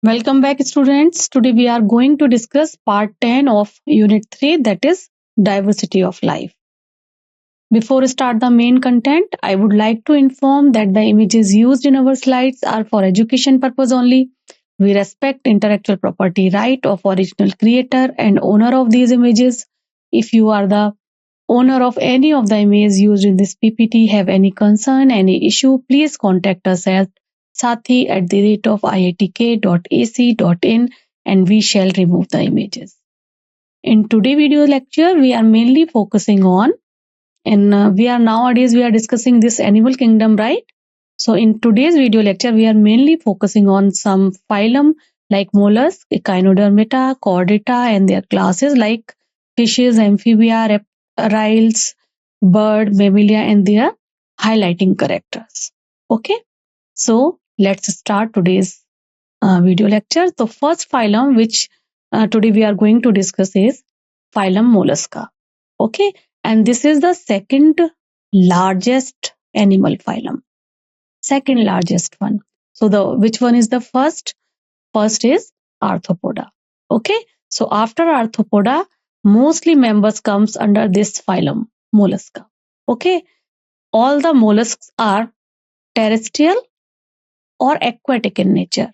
Welcome back, students. Today we are going to discuss part 10 of Unit 3, that is Diversity of Life. Before we start the main content, I would like to inform that the images used in our slides are for education purpose only. We respect intellectual property right of original creator and owner of these images. If you are the owner of any of the images used in this PPT, have any concern, any issue, please contact us at sathi@iitk.ac.in and we shall remove the images. In today's video lecture, we are mainly focusing on, and we are discussing this animal kingdom, right? So in today's video lecture, we are mainly focusing on some phylum like mollusks, echinodermata, chordata, and their classes like fishes, amphibia, reptiles, bird, mammalia, and their highlighting characters. Okay, so let's start today's video lecture. The first phylum which today we are going to discuss is phylum Mollusca. Okay, and this is the second largest animal phylum. Second largest one. So which one is the first? First is Arthropoda. Okay, so after Arthropoda, mostly members comes under this phylum Mollusca. Okay, all the mollusks are terrestrial or aquatic in nature,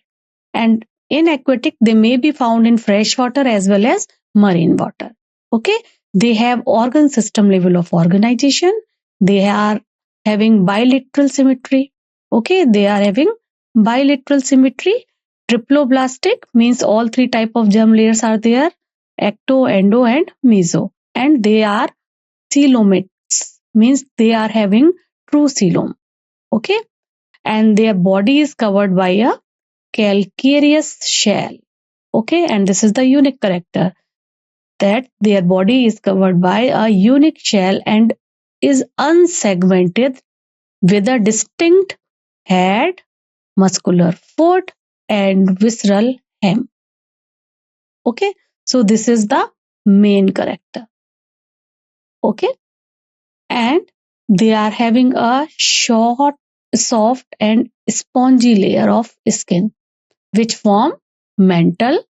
and in aquatic they may be found in fresh water as well as marine water. Okay, they have organ system level of organization. They are having bilateral symmetry. Okay, they are having bilateral symmetry. Triploblastic means all three type of germ layers are there: ecto, endo, and meso. And they are coelomates, means they are having true coelom. Okay, and their body is covered by a calcareous shell. Okay, and this is the unique character, that their body is covered by a unique shell and is unsegmented with a distinct head, muscular foot, and visceral hem. Okay, so this is the main character. Okay, and they are having a short, soft, and spongy layer of skin which form mantle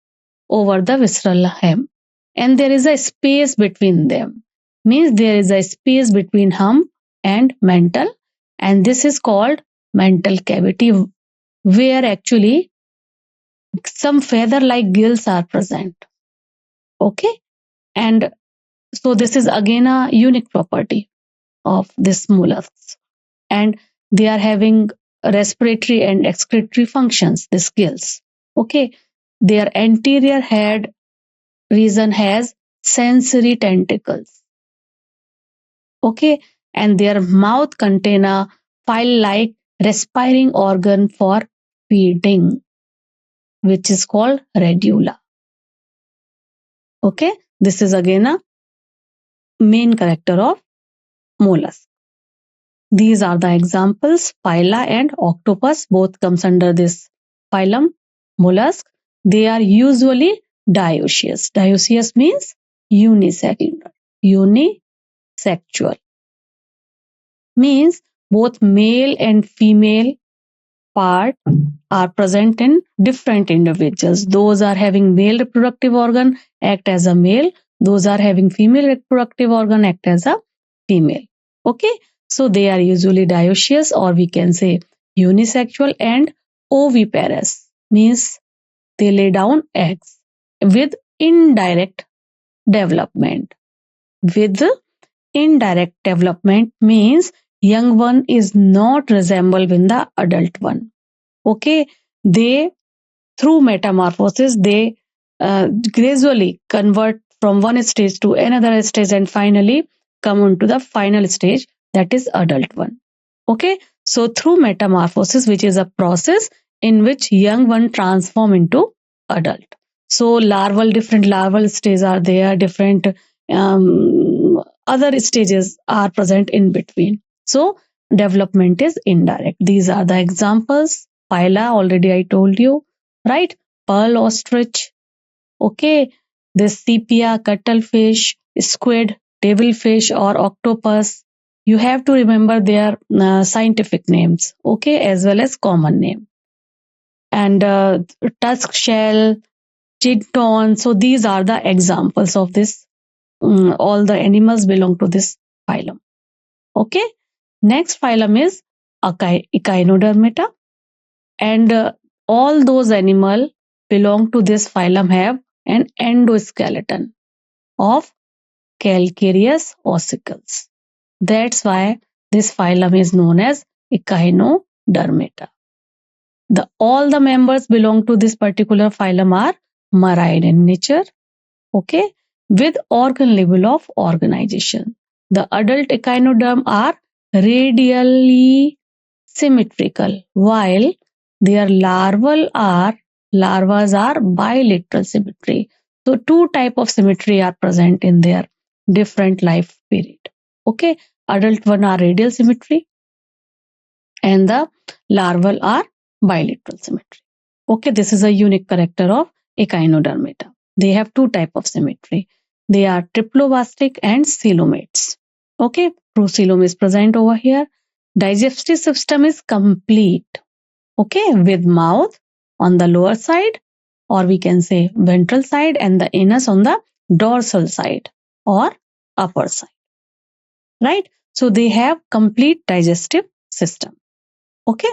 over the visceral hem, and there is a space between them, means there is a space between hump and mantle, and this is called mantle cavity, where actually some feather like gills are present. Okay, and so this is again a unique property of this mollusks, and they are having respiratory and excretory functions, these gills. Okay, their anterior head region has sensory tentacles. Okay, and their mouth contain a file-like respiring organ for feeding, which is called radula. Okay, this is again a main character of mollusk. These are the examples: phyla and octopus, both comes under this phylum mollusk. They are usually dioecious. Dioecious means unicellular. Unisexual means both male and female part are present in different individuals. Those are having male reproductive organ act as a male. Those are having female reproductive organ act as a female. Okay, so they are usually dioecious, or we can say unisexual, and oviparous means they lay down eggs with indirect development. With indirect development means young one is not resemble with the adult one. Okay, they through metamorphosis they gradually convert from one stage to another stage and finally come on to the final stage, that is adult one. Okay, so through metamorphosis, which is a process in which young one transform into adult. So different larval stages are there, different other stages are present in between. So development is indirect. These are the examples. Phyla, already I told you, right? Pearl ostrich. Okay, this sepia, cuttlefish, squid, devilfish, or octopus. You have to remember their scientific names, okay, as well as common name. and tusk shell, chiton. So these are the examples of this. All the animals belong to this phylum. Okay. Next phylum is Echinodermata, and all those animals belong to this phylum have an endoskeleton of calcareous ossicles. That's why this phylum is known as Echinodermata. All the members belong to this particular phylum are marine in nature, okay, with organ level of organization. The adult echinoderm are radially symmetrical, while their larvas are bilateral symmetry. So two type of symmetry are present in their different life period. Okay, adult one are radial symmetry, and the larval are bilateral symmetry. Okay, this is a unique character of Echinodermata. They have two type of symmetry. They are triploblastic and coelomates. Okay, procoelom is present over here. Digestive system is complete. Okay, with mouth on the lower side, or we can say ventral side, and the anus on the dorsal side or upper side. Right? So they have complete digestive system. Okay.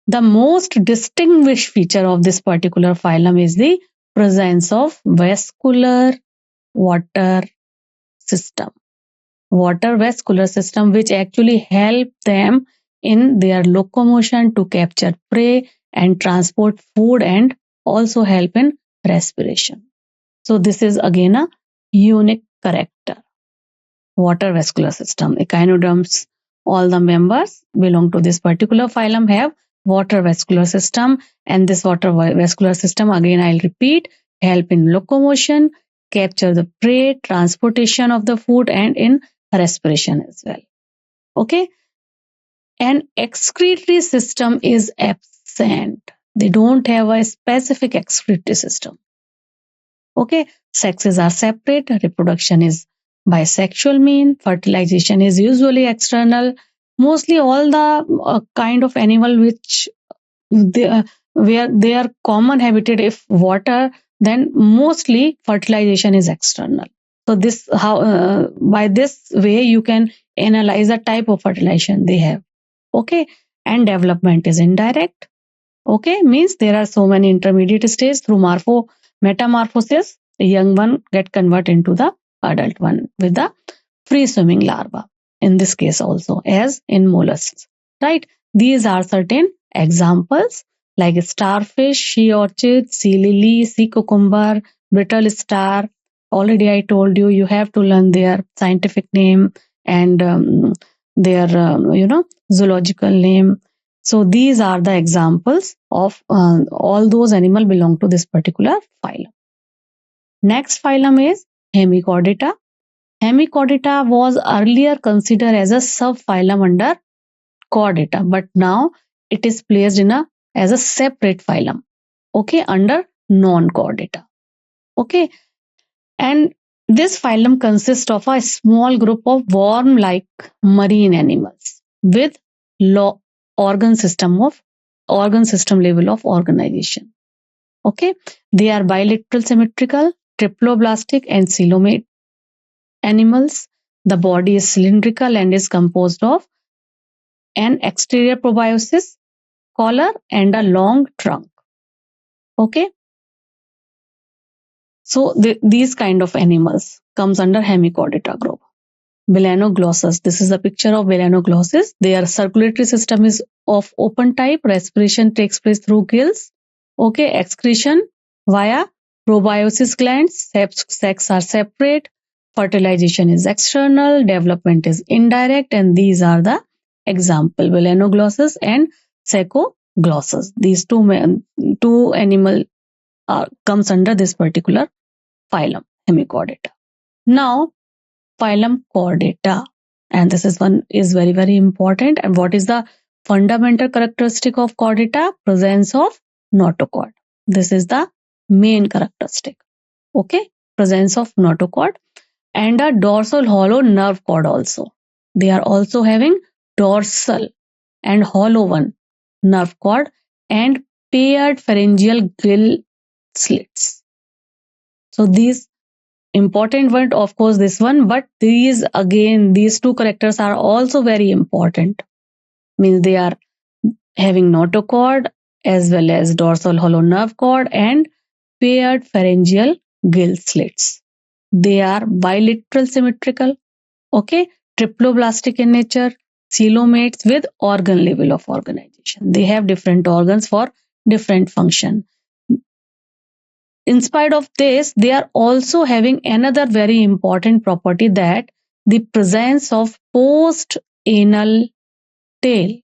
The most distinguished feature of this particular phylum is the presence of vascular water system. Water vascular system, which actually help them in their locomotion to capture prey and transport food, and also help in respiration. So this is again a unique character. Water vascular system. Echinoderms, all the members belong to this particular phylum have water vascular system, and this water vascular system, again I'll repeat, help in locomotion, capture the prey, transportation of the food, and in respiration as well. Okay. An excretory system is absent. They don't have a specific excretory system. Okay. Sexes are separate. Reproduction is bisexual mean. Fertilization is usually external. Mostly all the kind of animal which where they are common habitat if water, then mostly fertilization is external. So this by this way you can analyze the type of fertilization they have. Okay. And development is indirect. Okay, means there are so many intermediate stages through metamorphosis. The young one get converted into the adult one with the free swimming larva. In this case also, as in mollusks, right? These are certain examples like starfish, sea orchid, sea lily, sea cucumber, brittle star. Already I told you, you have to learn their scientific name and their zoological name. So these are the examples of all those animals belong to this particular phylum. Next phylum is Hemichordata. Hemichordata was earlier considered as a subphylum under Chordata, but now it is placed in as a separate phylum. Okay, under non-Chordata. Okay, and this phylum consists of a small group of worm-like marine animals with low organ system level of organization. Okay, they are bilateral symmetrical, triploblastic, and coelomate animals. The body is cylindrical and is composed of an exterior proboscis, collar, and a long trunk. Okay, so these kind of animals comes under Hemichordata group. Melanoglossus. This is a picture of melanoglossus. Their circulatory system is of open type. Respiration takes place through gills. Okay, excretion via proboscis glands. Sex are separate. Fertilization is external. Development is indirect. And these are the example: melanoglossus and Saccoglossus. These two animal comes under this particular phylum, Hemichordata. Now, phylum Chordata, and this is one is very, very important. And what is the fundamental characteristic of Chordata? Presence of notochord. This is the main characteristic. Okay, presence of notochord and a dorsal hollow nerve cord also. They are also having dorsal and hollow one nerve cord and paired pharyngeal gill slits. So these important word, of course, this one, but these two characters are also very important. Means they are having notochord as well as dorsal hollow nerve cord and paired pharyngeal gill slits. They are bilateral symmetrical, okay, triploblastic in nature, coelomates with organ level of organization. They have different organs for different function. In spite of this, they are also having another very important property, that the presence of post-anal tail.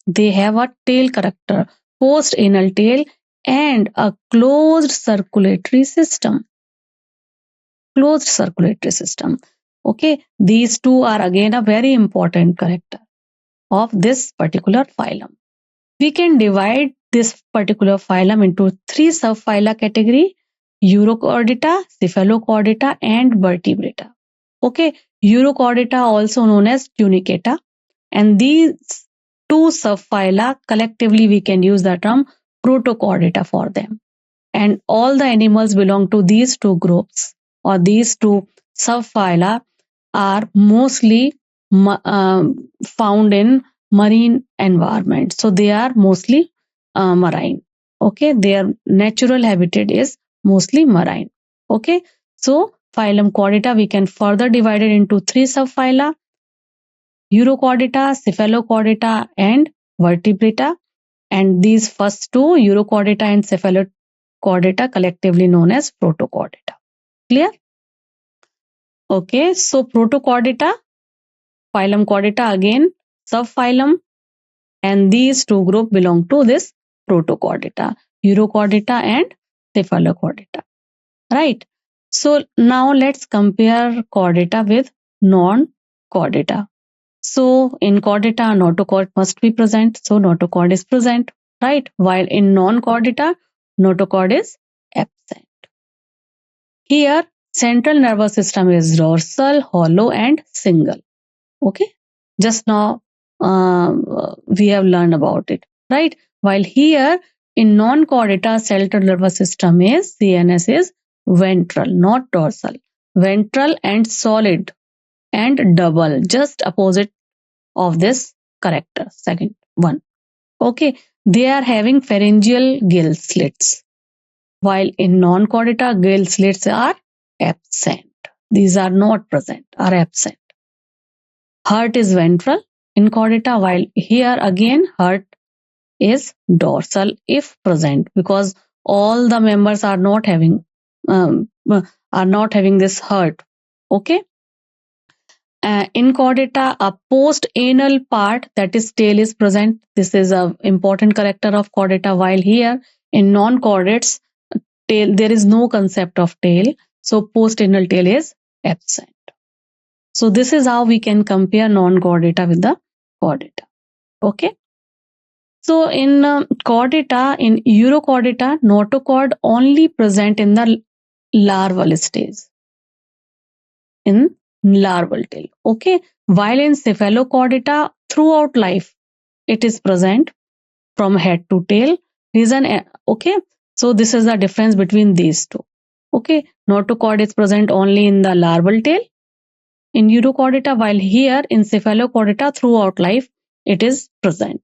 They have a tail character, post-anal tail, and a closed circulatory system. Closed circulatory system. Okay, these two are again a very important character of this particular phylum. We can divide this particular phylum into three subphyla category: Urochordata, Cephalochordata, and Vertebrata. Okay, Urochordata also known as Tunicata, and these two subphyla collectively we can use the term Protochordata for them. And all the animals belong to these two groups or these two subphyla are mostly found in marine environment. So they are mostly marine. Okay, their natural habitat is mostly marine. Okay, so phylum Chordata we can further divide it into three subphyla: Urochordata, Cephalochordata, and Vertebrata. And these first two, Urochordata and Cephalochordata, collectively known as Protochordata. Clear? Okay, so Protochordata, phylum Chordata again, subphylum, and these two groups belong to this Protochordata, Urochordata and Cephalochordata. Right? So now let's compare chordata with non-chordata. So in chordata, notochord must be present. So notochord is present, right? While in non-chordata, notochord is absent. Here, central nervous system is dorsal, hollow, and single. Okay, just now we have learned about it, right? While here in non-chordata, central nervous system is CNS is ventral, not dorsal. Ventral and solid and double, just opposite of this character, second one. Okay, they are having pharyngeal gill slits, while in non-chordata gill slits are absent. These are not present, are absent. Heart is ventral in chordata, while here again heart is dorsal if present, because all the members are not having this heart. Okay. In chordata, a post-anal part, that is tail, is present. This is an important character of chordata, while here in non-chordates, tail, there is no concept of tail. So post-anal tail is absent. So this is how we can compare non-chordata with the chordata. Okay. So in chordata, in Urochordata, notochord only present in the larval stage. In larval tail. Okay. While in Cephalochordata, throughout life, it is present from head to tail. Reason, okay. So this is the difference between these two. Okay. Notochord is present only in the larval tail in Urochordata, while here in Cephalochordata, throughout life, it is present.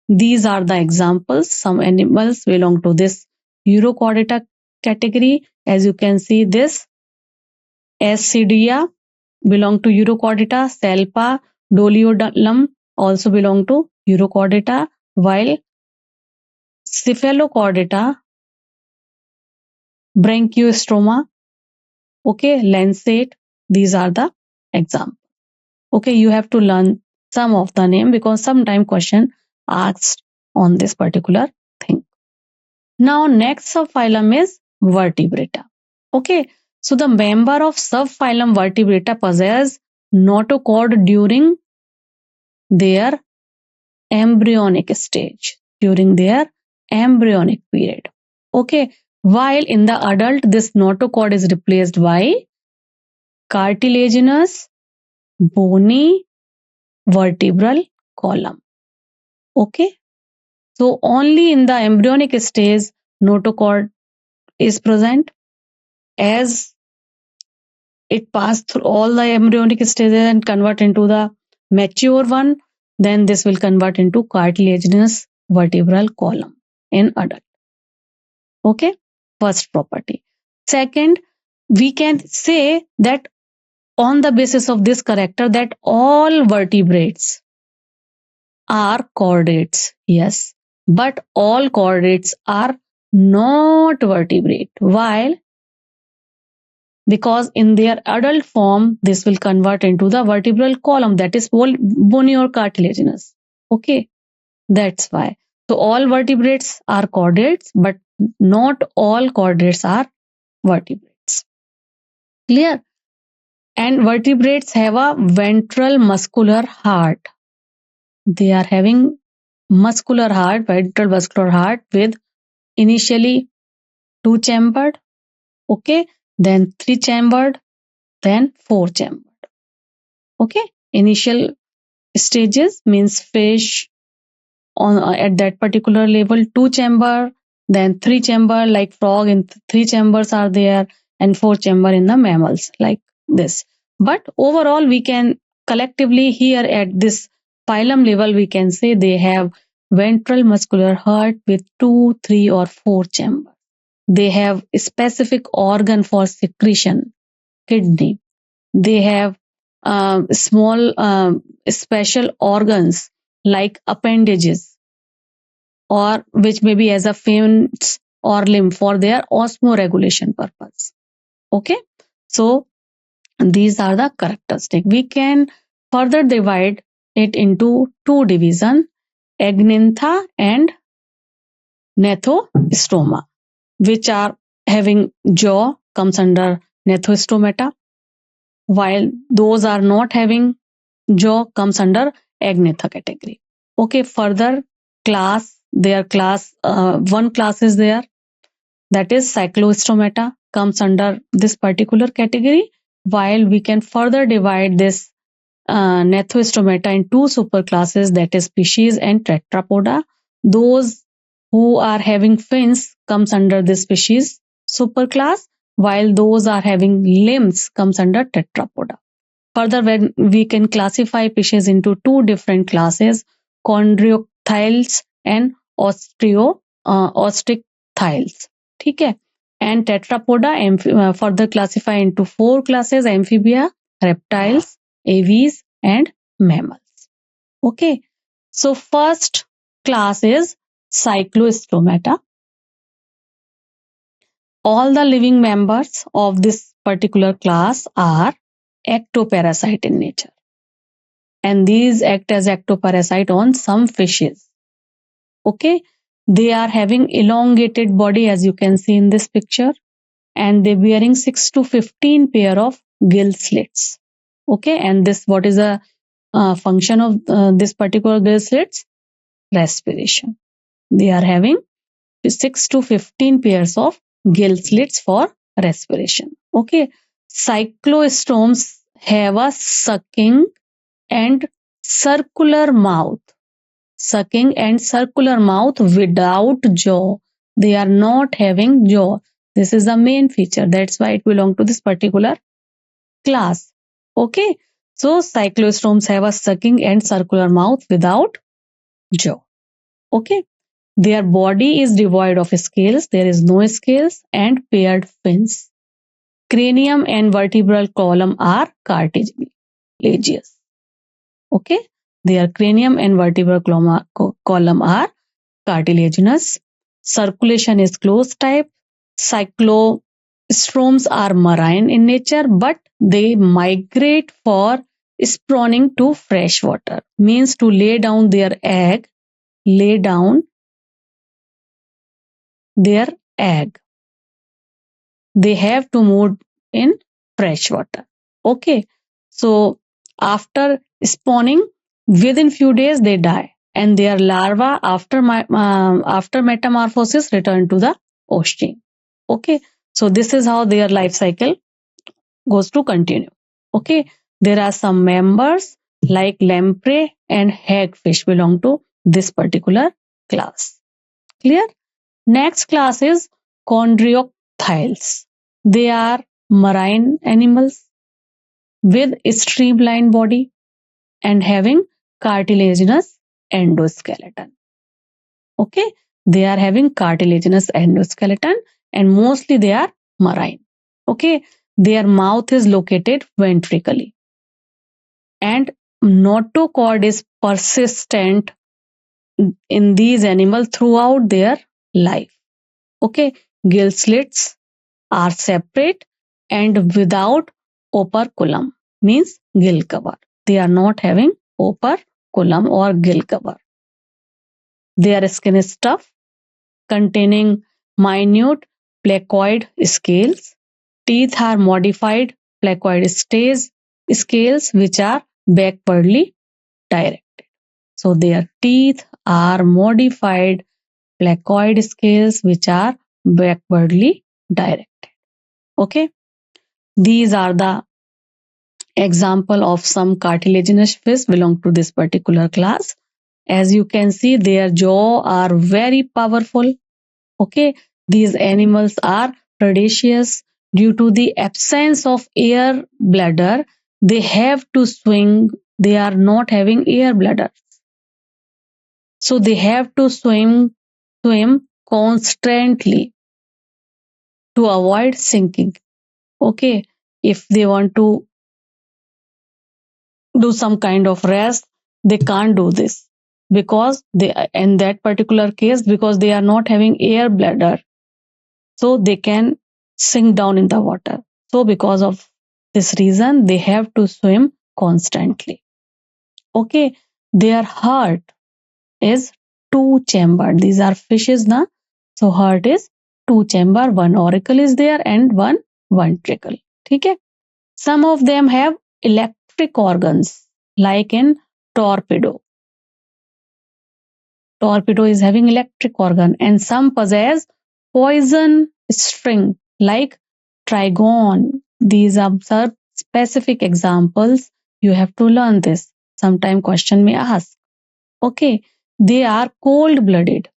These are the examples. Some animals belong to this Urochordata category. As you can see, this Ascidia belong to Urochordata, Salpa, Doliodulum also belong to Urochordata, while Cephalochordata, Branchiostroma, okay, Lancet, these are the examples. Okay, you have to learn some of the name because sometime question asked on this particular thing. Now next subphylum is Vertebrata. Okay, so the member of subphylum Vertebrata possess notochord during their embryonic stage, during their embryonic period. Okay, while in the adult this notochord is replaced by cartilaginous bony vertebral column. Okay, So only in the embryonic stage notochord is present. As it passed through all the embryonic stages and convert into the mature one, then this will convert into cartilaginous vertebral column in adult. Okay, first property. Second, we can say that on the basis of this character that all vertebrates are chordates. Yes, but all chordates are not vertebrate. While because in their adult form, this will convert into the vertebral column, that is bony or cartilaginous. Okay, that's why. So all vertebrates are chordates, but not all chordates are vertebrates. Clear? And vertebrates have a ventral muscular heart. They are having muscular heart, ventral muscular heart with initially 2-chambered, okay, then 3-chambered, then 4-chambered. Okay, initial stages means fish on at that particular level, 2-chamber, then 3-chamber like frog, in 3 chambers are there, and 4-chamber in the mammals like this. But overall we can collectively here at this phylum level we can say they have ventral muscular heart with 2, 3 or 4 chambers. They have a specific organ for secretion, kidney. They have small special organs like appendages, or which may be as a fins or limb for their osmoregulation purpose. Okay, so these are the characteristics. We can further divide it into two divisions, agnintha and gnathostoma, which are having jaw comes under gnathostomata, while those are not having jaw comes under agnintha category. Okay, further class, one class is there, that is cyclostomata, comes under this particular category, while we can further divide this gnathostomata in two superclasses, that is species and tetrapoda. Those who are having fins comes under this species superclass, while those are having limbs comes under tetrapoda. Further, when we can classify fishes into two different classes, chondriocthyles and ostricthyles. ठीक है? And tetrapoda further classify into 4 classes: amphibia, reptiles, aves, and mammals. Okay, so first class is cyclostomata. All the living members of this particular class are ectoparasite in nature, and these act as ectoparasite on some fishes. Okay, they are having elongated body, as you can see in this picture, and they bearing 6 to 15 pair of gill slits. Okay, and this, what is the function of this particular gill slits? Respiration. They are having 6 to 15 pairs of gill slits for respiration. Okay, cyclostomes have a sucking and circular mouth. Sucking and circular mouth without jaw. They are not having jaw. This is the main feature. That's why it belongs to this particular class. Okay, so cyclostomes have a sucking and circular mouth without jaw. Okay, their body is devoid of scales. There is no scales and paired fins. Cranium and vertebral column are cartilaginous. Okay, their cranium and vertebral column are cartilaginous. Circulation is closed type. Cyclostomes are marine in nature, but they migrate for spawning to fresh water, means to lay down their egg. Lay down their egg. They have to move in fresh water. Okay, so after spawning, within few days they die, and their larvae after metamorphosis return to the ocean. Okay, so this is how their life cycle goes to continue. Okay, there are some members like lamprey and hagfish belong to this particular class. Clear? Next class is chondriocthyles. They are marine animals with streamlined body and having cartilaginous endoskeleton. Okay, they are having cartilaginous endoskeleton and mostly they are marine. Okay, their mouth is located ventrically and notochord is persistent in these animals throughout their life. Okay, gill slits are separate and without operculum, means gill cover. They are not having operculum or gill cover. Their skin is tough, containing minute placoid scales. Teeth are modified placoid scales which are backwardly directed. So their teeth are modified placoid scales which are backwardly directed. Okay, these are the example of some cartilaginous fish belong to this particular class. As you can see, their jaw are very powerful. Okay, these animals are predaceous due to the absence of air bladder. They have to swim. They are not having air bladder, so they have to swim constantly to avoid sinking. Okay, if they want to do some kind of rest, they can't do this because they, in that particular case, because they are not having air bladder, so they can sink down in the water. So because of this reason, they have to swim constantly. Okay, their heart is two chambered. These are fishes na, so heart is two chamber, one auricle is there and one ventricle. Okay, some of them have electric organs like in torpedo. Torpedo is having electric organ, and some possess poison string like trigon. These are specific examples. You have to learn this. Sometime question may ask. Okay, they are cold-blooded.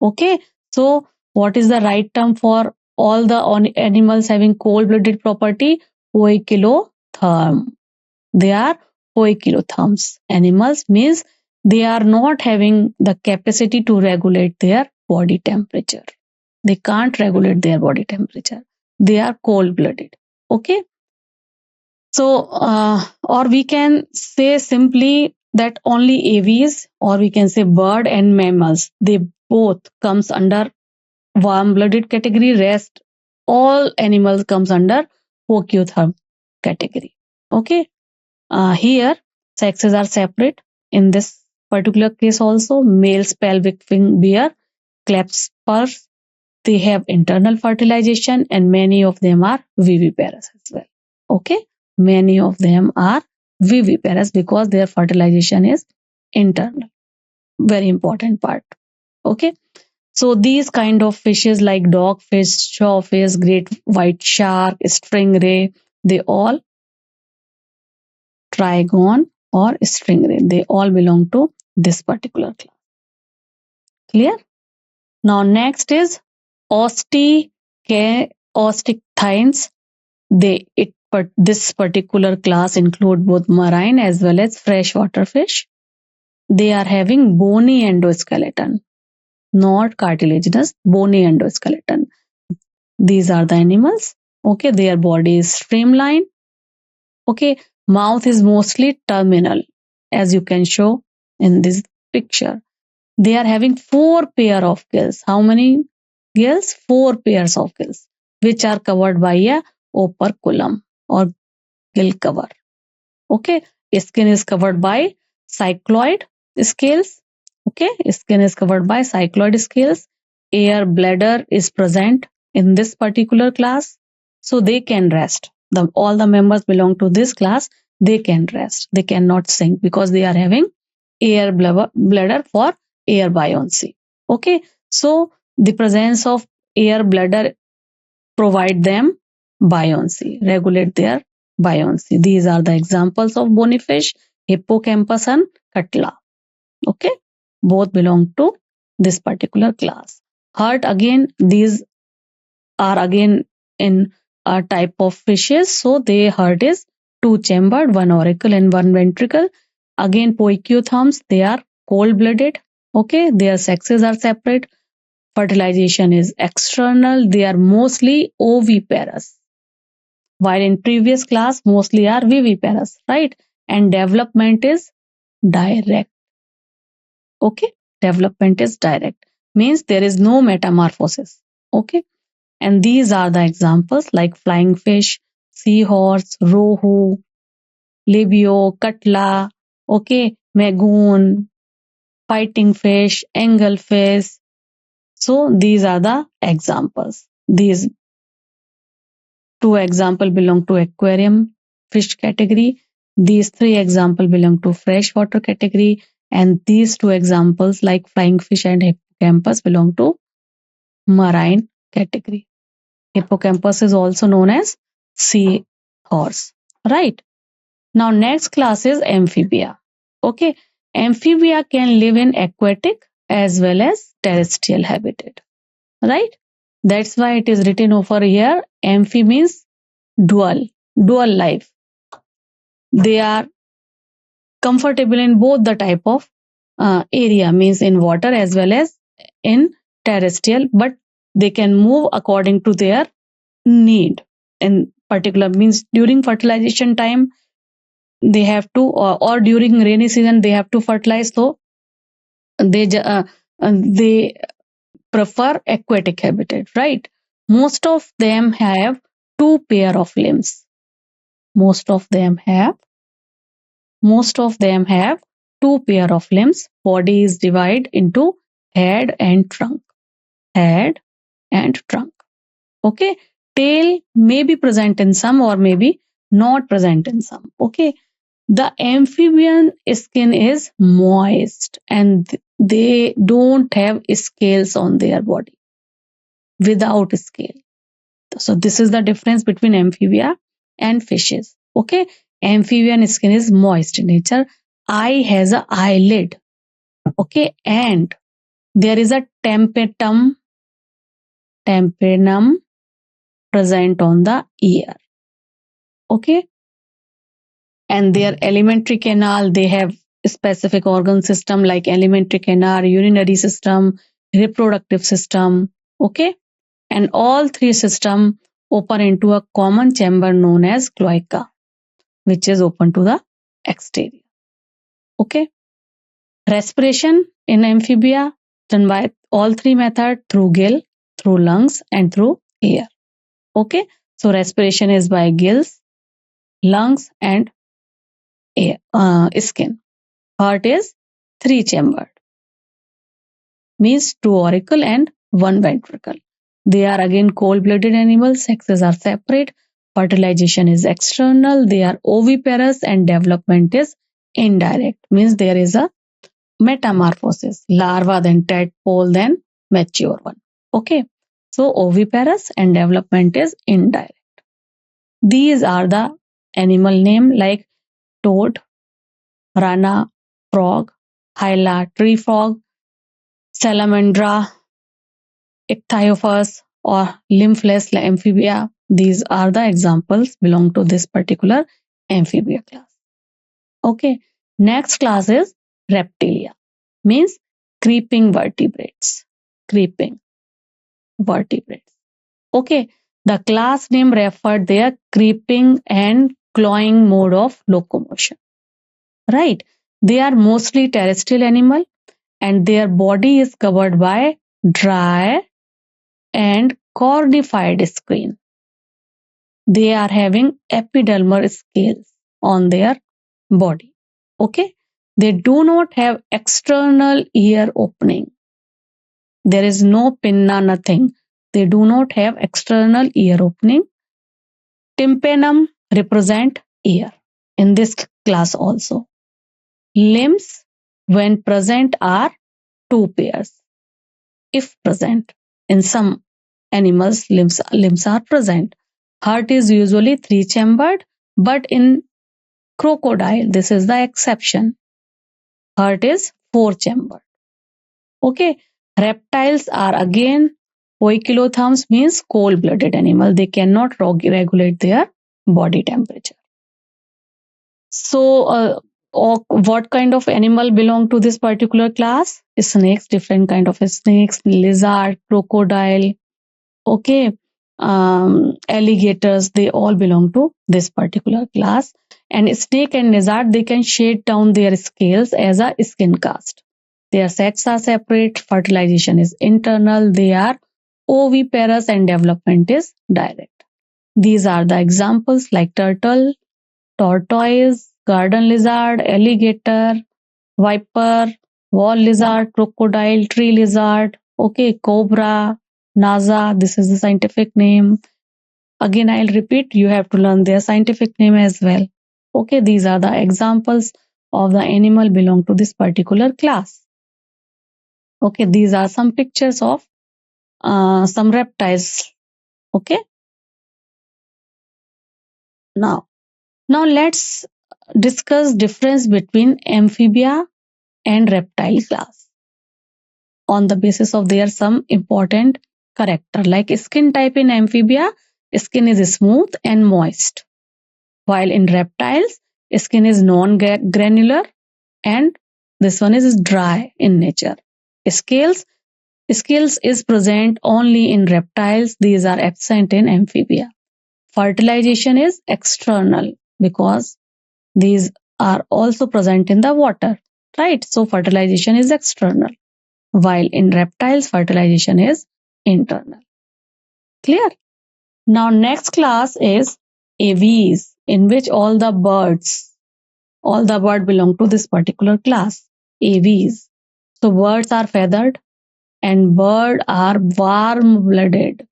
Okay, so what is the right term for all the animals having cold-blooded property? Poikilotherm. They are poikilotherms. Animals means they are not having the capacity to regulate their body temperature. They can't regulate their body temperature. They are cold-blooded. Okay. So, or we can say simply that only aves, or we can say bird and mammals, they both comes under warm-blooded category. Rest all animals comes under poikilotherm category. Okay. Here, sexes are separate. In this particular case also, males pelvic fin bear claspers. They have internal fertilization and many of them are viviparous as well. Okay, many of them are viviparous because their fertilization is internal. Very important part. Okay, so these kind of fishes like dogfish, shawfish, great white shark, stingray, they all trigon or stingray. They all belong to this particular class. Clear? Now next is osteichthynes. This particular class include both marine as well as freshwater fish. They are having bony endoskeleton, not cartilaginous, bony endoskeleton. These are the animals. Okay, their body is streamlined. Okay, mouth is mostly terminal, as you can show in this picture. They are having 4 pair of gills. How many gills? 4 pairs of gills, which are covered by a operculum or gill cover. Okay, skin is covered by cycloid scales. Okay, skin is covered by cycloid scales. Air bladder is present in this particular class, so they can rest. All the members belong to this class. They can rest. They cannot sink because they are having air bladder for air buoyancy. Okay, so the presence of air bladder provide them buoyancy, regulate their buoyancy. These are the examples of bony fish, hippocampus and cutla. Okay, both belong to this particular class. Heart, again, these are again in a type of fishes. So their heart is two-chambered, one auricle and one ventricle. Again, poikilotheriums, they are cold-blooded. Okay, their sexes are separate. Fertilization is external. They are mostly oviparous. While in previous class, mostly are viviparous, right? And development is direct. Okay, development is direct. Means there is no metamorphosis. Okay, and these are the examples like flying fish, seahorse, rohu, libio, katla, okay, magoon, fighting fish, anglefish. So these are the examples. These two examples belong to aquarium fish category. These three examples belong to freshwater category. And these two examples like flying fish and hippocampus belong to marine category. Hippocampus is also known as sea horse, right? Now next class is amphibia. Okay, amphibia can live in aquatic as well as terrestrial habitat, right? That's why it is written over here. Amphi means dual life. They are comfortable in both the type of area, means in water as well as in terrestrial, but they can move according to their need. In particular, means during fertilization time they have to, or during rainy season they have to fertilize, so they prefer aquatic habitat, right? Most of them have two pair of limbs. Most of them have two pair of limbs. Body is divided into head and trunk. Head and trunk. Okay. Tail may be present in some or maybe not present in some. Okay. The amphibian skin is moist and they don't have scales on their body. Without scale. So this is the difference between amphibia and fishes. Okay. Amphibian skin is moist in nature. Eye has an eyelid. Okay. And there is a tympanum present on the ear. Okay. And their alimentary canal, they have a specific organ system like alimentary canal, urinary system, reproductive system. Okay. And all three systems open into a common chamber known as cloaca, which is open to the exterior. Okay. Respiration in amphibia done by all three methods: through gill, through lungs, and through air. Okay. So respiration is by gills, lungs, and air, skin. Heart is three-chambered, means two auricle and one ventricle. They are again cold-blooded animals. Sexes are separate. Fertilization is external. They are oviparous and development is indirect. Means there is a metamorphosis. Larva, then tadpole, then mature one. Okay. So oviparous and development is indirect. These are the animal name like toad, rana, frog, hyla, tree frog, salamandra, ichthyophus, or lymphless amphibia. These are the examples belong to this particular amphibia class. Okay. Next class is reptilia, means creeping vertebrates. Creeping vertebrates. Okay. The class name referred their creeping and clawing mode of locomotion. Right. They are mostly terrestrial animal and their body is covered by dry and cornified skin. They are having epidermal scales on their body. Okay. They do not have external ear opening. There is no pinna, nothing. They do not have external ear opening. Tympanum represent ear in this class also. Limbs, when present, are two pairs. If present, in some animals, limbs are present. Heart is usually three-chambered, but in crocodile, this is the exception. Heart is four-chambered. Okay, Reptiles are again poikilotherms, means cold-blooded animal. They cannot regulate their body temperature. So, what kind of animal belong to this particular class? Snakes, different kind of snakes, lizard, crocodile, okay, alligators, they all belong to this particular class. And snake and lizard, they can shed down their scales as a skin cast. Their sexes are separate, fertilization is internal, they are oviparous, and development is direct. These are the examples like turtle, tortoise, garden lizard, alligator, viper, wall lizard, crocodile, tree lizard, okay, cobra, NASA, this is the scientific name. Again, I'll repeat, you have to learn their scientific name as well. Okay, these are the examples of the animal belong to this particular class. Okay, these are some pictures of some reptiles. Okay, now let's discuss difference between amphibia and reptile class on the basis of their some important character. Like skin type in amphibia, skin is smooth and moist, while in reptiles, skin is non-granular and this one is dry in nature. Scales is present only in reptiles. These are absent in amphibia. Fertilization is external because these are also present in the water, right? So fertilization is external, while in reptiles, fertilization is internal. Clear? Now, next class is aves, in which all the bird belong to this particular class, aves. So birds are feathered and birds are warm-blooded,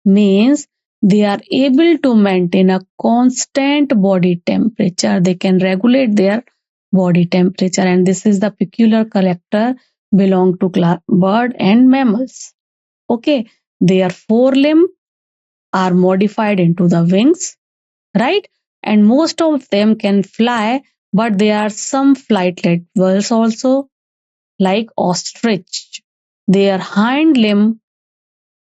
means they are able to maintain a constant body temperature. They can regulate their body temperature, and this is the peculiar character belong to bird and mammals. Okay, their forelimb are modified into the wings, right? And most of them can fly, but there are some flightlet birds also, like ostrich. Their hind limb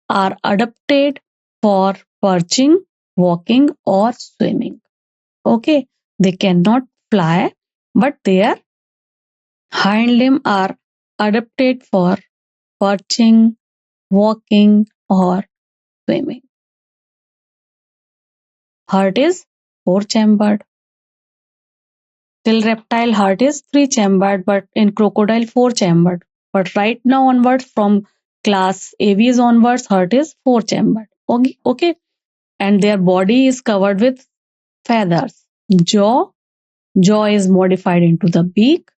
are adapted for perching, walking, or swimming. Okay, they cannot fly, but their hind limb are adapted for perching, walking, or swimming. Heart is four-chambered. Till reptile, heart is three-chambered, but in crocodile, four-chambered. But right now onwards, from class aves onwards, heart is four-chambered. Okay, and their body is covered with feathers. Jaw is modified into the beak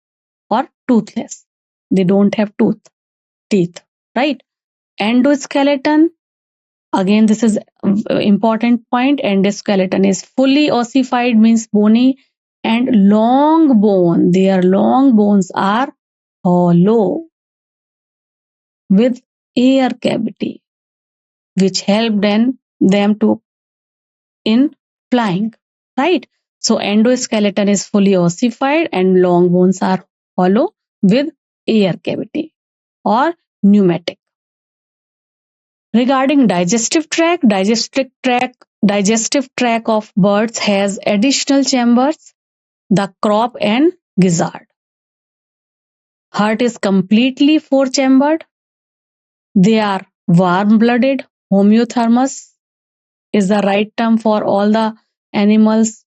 or toothless. They don't have teeth, right? Endoskeleton, again, this is important point. Endoskeleton is fully ossified, means bony, and long bone. Their long bones are hollow with air cavity, which help them to in flying, right? So endoskeleton is fully ossified and long bones are hollow with air cavity or pneumatic. Regarding digestive tract of birds has additional chambers, the crop and gizzard. Heart is completely four-chambered. They are warm-blooded. Homeothermous is the right term for all the animals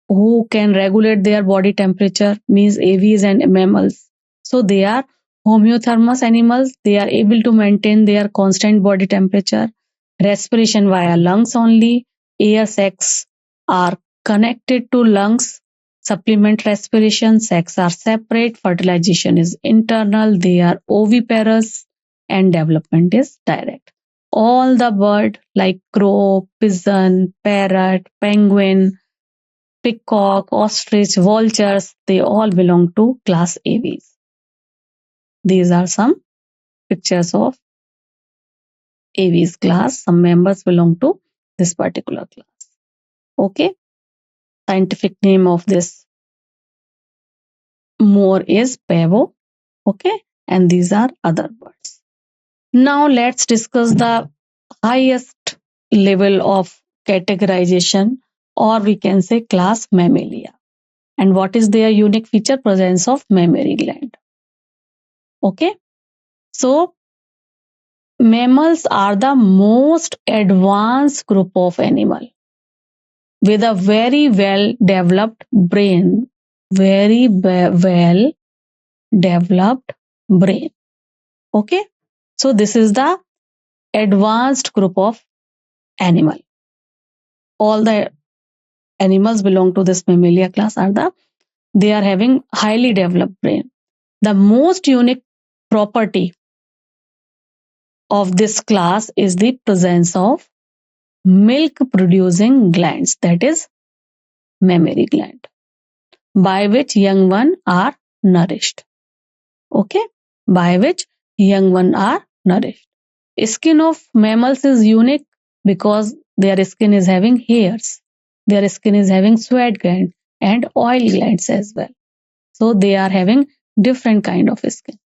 who can regulate their body temperature, means aves and mammals. So they are homeothermous animals. They are able to maintain their constant body temperature. Respiration via lungs only. Air sacs are connected to lungs. Supplement respiration. Sacs are separate. Fertilization is internal. They are oviparous and development is direct. All the bird like crow, pigeon, parrot, penguin, peacock, ostrich, vultures, they all belong to class aves. These are some pictures of aves class. Some members belong to this particular class. Okay. Scientific name of this more is pavo. Okay. And these are other birds. Now let's discuss the highest level of categorization, or we can say class Mammalia. And what is their unique feature? Presence of mammary gland. Okay, so mammals are the most advanced group of animal with a very well developed brain. Very well developed brain. Okay, so this is the advanced group of animal. All the animals belong to this Mammalia class they are having highly developed brain. The most unique property of this class is the presence of milk producing glands, that is mammary gland, by which young one are nourished. Okay, by which young one are nourished. Skin of mammals is unique because their skin is having hairs, their skin is having sweat gland and oil glands as well. So they are having different kind of skin.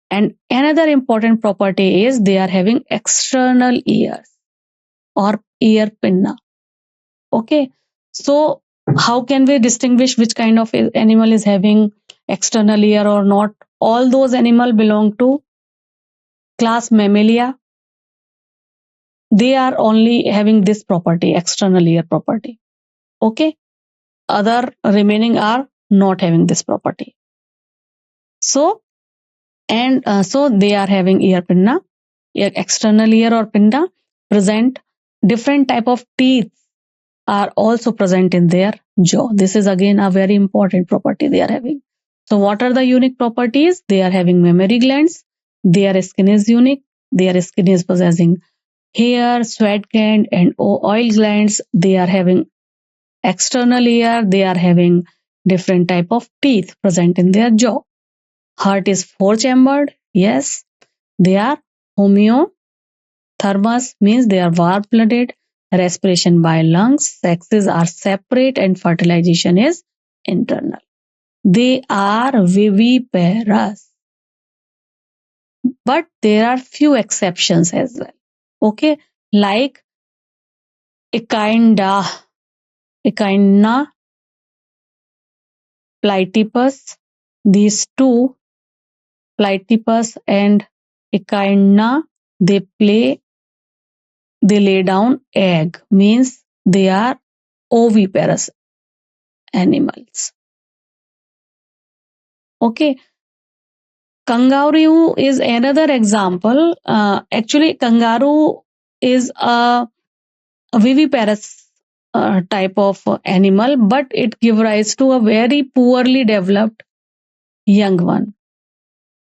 And another important property is they are having external ears or ear pinna. Okay, so how can we distinguish which kind of animal is having external ear or not? All those animals belong to class Mammalia. They are only having this property, external ear property. Okay, other remaining are not having this property. So so they are having ear pinna, external ear or pinna present. Different type of teeth are also present in their jaw. This is again a very important property they are having. So what are the unique properties? They are having mammary glands. Their skin is unique. Their skin is possessing hair, sweat gland and oil glands. They are having external ear. They are having different type of teeth present in their jaw. Heart is four chambered. Yes. They are homeothermous, means they are warm blooded. Respiration by lungs. Sexes are separate and fertilization is internal. They are viviparous. But there are few exceptions as well. Okay, like Echidna, Platypus. These two, Platypus and Echidna, they lay down egg, means they are oviparous animals. Okay, kangaroo is another example. Actually, kangaroo is a viviparous type of animal, but it gives rise to a very poorly developed young one.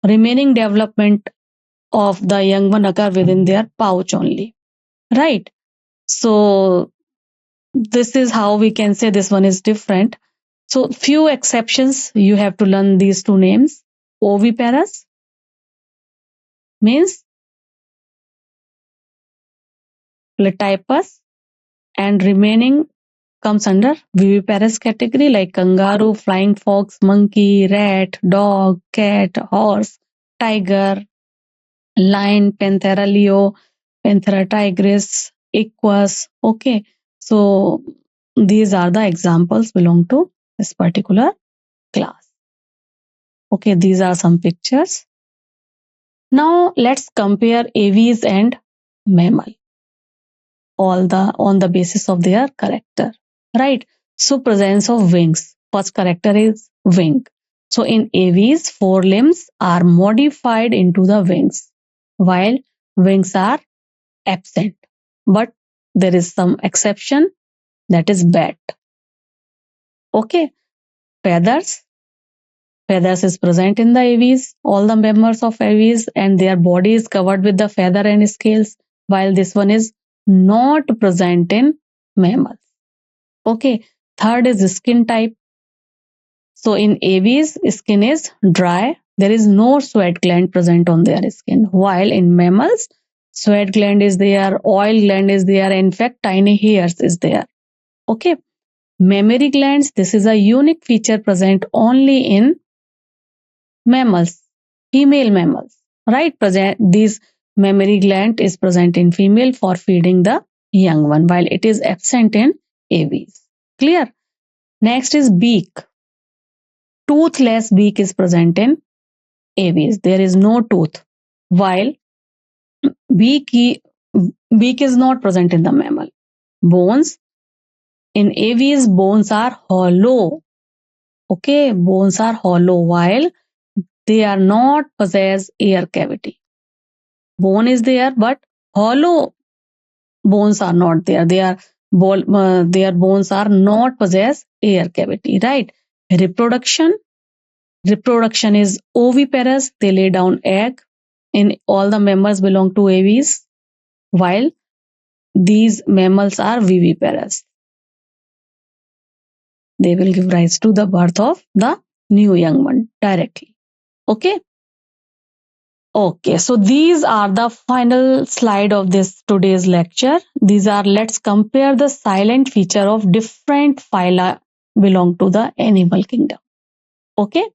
Remaining development of the young one occur within their pouch only, right? So this is how we can say this one is different. So few exceptions, you have to learn these two names. Oviparous means Platypus, and remaining comes under viviparous category like kangaroo, flying fox, monkey, rat, dog, cat, horse, tiger, lion, Panthera leo, Panthera tigris, equus. Okay, so these are the examples belong to this particular class. Okay, these are some pictures. Now let's compare aves and mammal. On the basis of their character, right? So presence of wings. First character is wing. So in aves, forelimbs are modified into the wings, while wings are absent. But there is some exception, that is bat. Okay, feathers. Feathers is present in the aves, all the members of aves, and their body is covered with the feather and scales, while this one is not present in mammals. Okay, third is skin type. So in aves, skin is dry. There is no sweat gland present on their skin. While in mammals, sweat gland is there, oil gland is there, in fact, tiny hairs is there. Okay, mammary glands, this is a unique feature present only in mammals, female mammals, right? Present these mammary gland is present in female for feeding the young one, while it is absent in aves. Clear? Next is beak. Toothless beak is present in aves. There is no tooth, while beak is not present in the mammal. Bones. In aves, bones are hollow. Okay, bones are hollow, while they are not possess air cavity. Bone is there, but hollow bones are not there. Their bones are not possess air cavity, right? Reproduction is oviparous. They lay down egg. In all the mammals belong to aves, while these mammals are viviparous. They will give rise to the birth of the new young one directly. Okay. Okay, so these are the final slide of this today's lecture. Let's compare the silent feature of different phyla belong to the animal kingdom. Okay,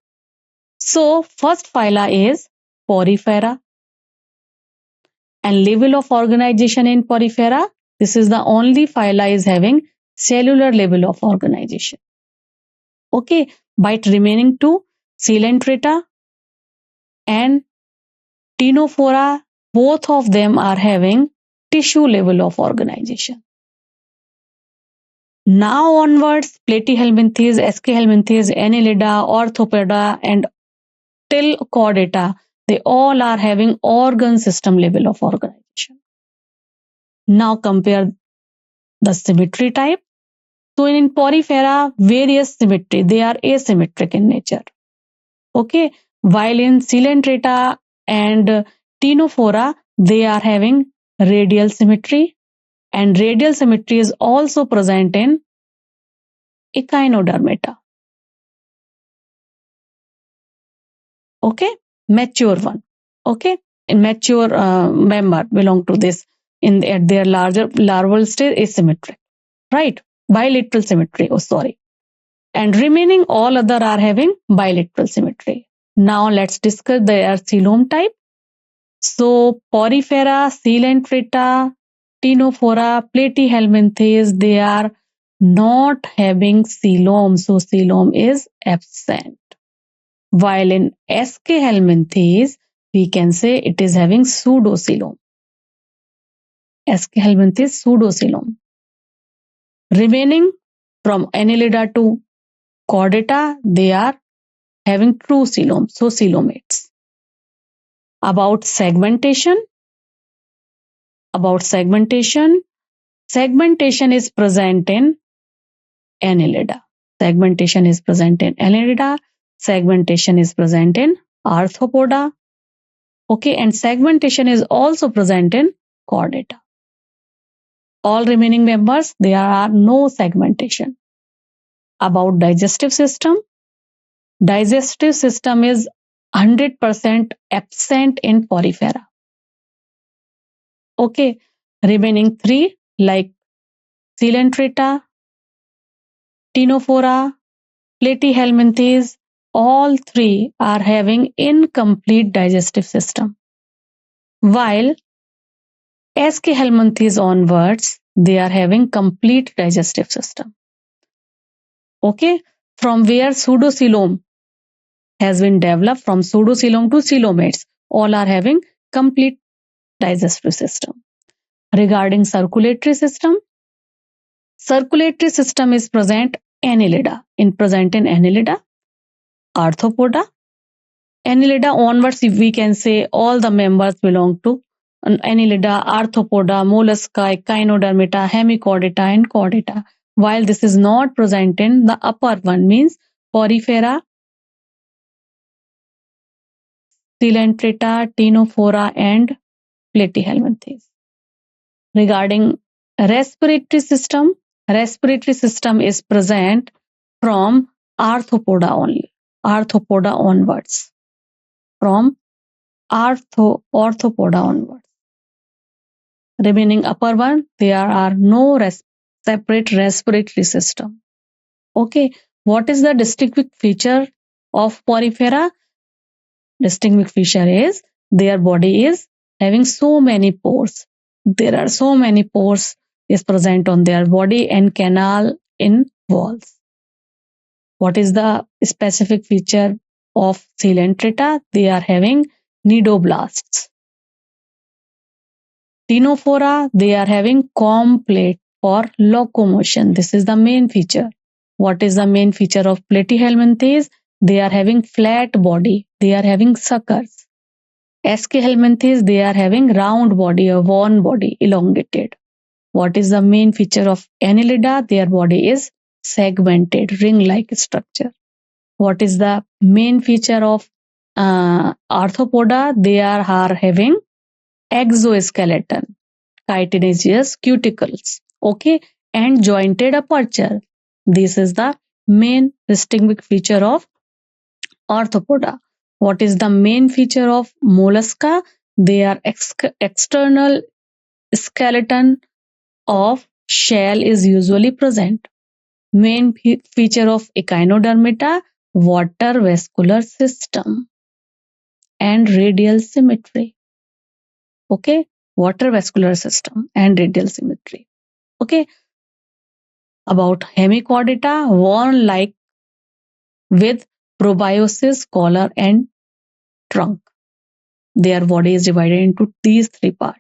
so first phyla is Porifera. And level of organization in Porifera, this is the only phyla is having cellular level of organization. Okay, but remaining two, Coelenterata and Ctenophora, both of them are having tissue level of organization. Now onwards, Platyhelminthes, Eschyhelminthes, Annelida, Orthopoda and till Chordata, they all are having organ system level of organization. Now compare the symmetry type. So in Porifera, various symmetry, they are asymmetric in nature. Okay, while in Coelenterata and Ctenophora, they are having radial symmetry, and radial symmetry is also present in Echinodermata. Okay, mature one. Okay, in mature member belong to this at their larger larval stage asymmetric, right? Bilateral symmetry. Oh, sorry. And remaining all other are having bilateral symmetry. Now let's discuss their coelom type. So Porifera, Coelenterata, Ctenophora, Platyhelminthes, they are not having coelom, so coelom is absent. While in Eschyhelminthes, we can say it is having pseudocoelom. Eschyhelminthes pseudocoelom. Remaining from Annelida to Chordata, they are having true coelom, so coelomates. About segmentation, segmentation is present in Annelida. Segmentation is present in Annelida. Segmentation is present in Arthropoda. Okay, and segmentation is also present in Chordata. All remaining members, there are no segmentation. About digestive system is 100% absent in Porifera. Okay, remaining three like Coelenterata, Ctenophora, Platyhelminthes, all three are having incomplete digestive system. While Eschyhelminthes onwards, they are having complete digestive system. Okay, from where pseudocoelom has been developed, from pseudocoelom to coelomates, all are having complete digestive system. Regarding circulatory system is present in Annelida, Arthropoda. Annelida onwards, if we can say all the members belong to Annelida, Arthropoda, Mollusca, Echinodermata, Hemichordata and Chordata. While this is not present in the upper one, means Porifera, Coelenterata, Ctenophora and Platyhelminthes. Regarding respiratory system is present from Arthropoda only, Arthropoda onwards. From Orthopoda onwards. Remaining upper one, there are no separate respiratory system. Okay, what is the distinctive feature of Porifera? Distinctive feature is their body is having so many pores. There are so many pores is present on their body and canal in walls. What is the specific feature of Coelenterata? They are having cnidoblasts. Ctenophora, they are having comb plate for locomotion. This is the main feature. What is the main feature of Platyhelminthes? They are having flat body. They are having suckers. Aschelminthes, they are having round body or worn body, elongated. What is the main feature of Annelida? Their body is segmented, ring-like structure. What is the main feature of Arthropoda? They are having exoskeleton, chitinous cuticles, okay, and jointed aperture. This is the main distinguishing feature of Arthropoda. What is the main feature of Mollusca? They are external skeleton of shell is usually present. Main feature of Echinodermata, water vascular system and radial symmetry. Okay, water vascular system and radial symmetry. Okay, about Hemichordata, worn like with proboscis, collar and trunk. Their body is divided into these three parts.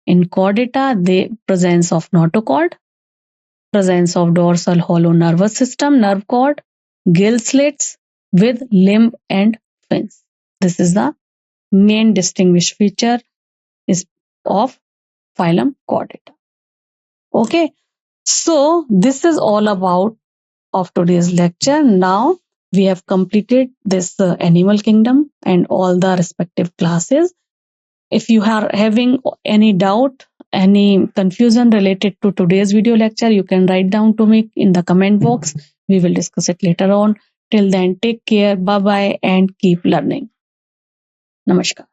In Chordata, the presence of notochord, presence of dorsal hollow nervous system, nerve cord, gill slits with limb and fins. This is the main distinguished feature of phylum Chordata. Okay, so this is all about of today's lecture. Now we have completed this animal kingdom and all the respective classes. If you are having any doubt, any confusion related to today's video lecture, you can write down to me in the comment box. We will discuss it later on. Till then, take care, bye bye, and keep learning. Namaskar.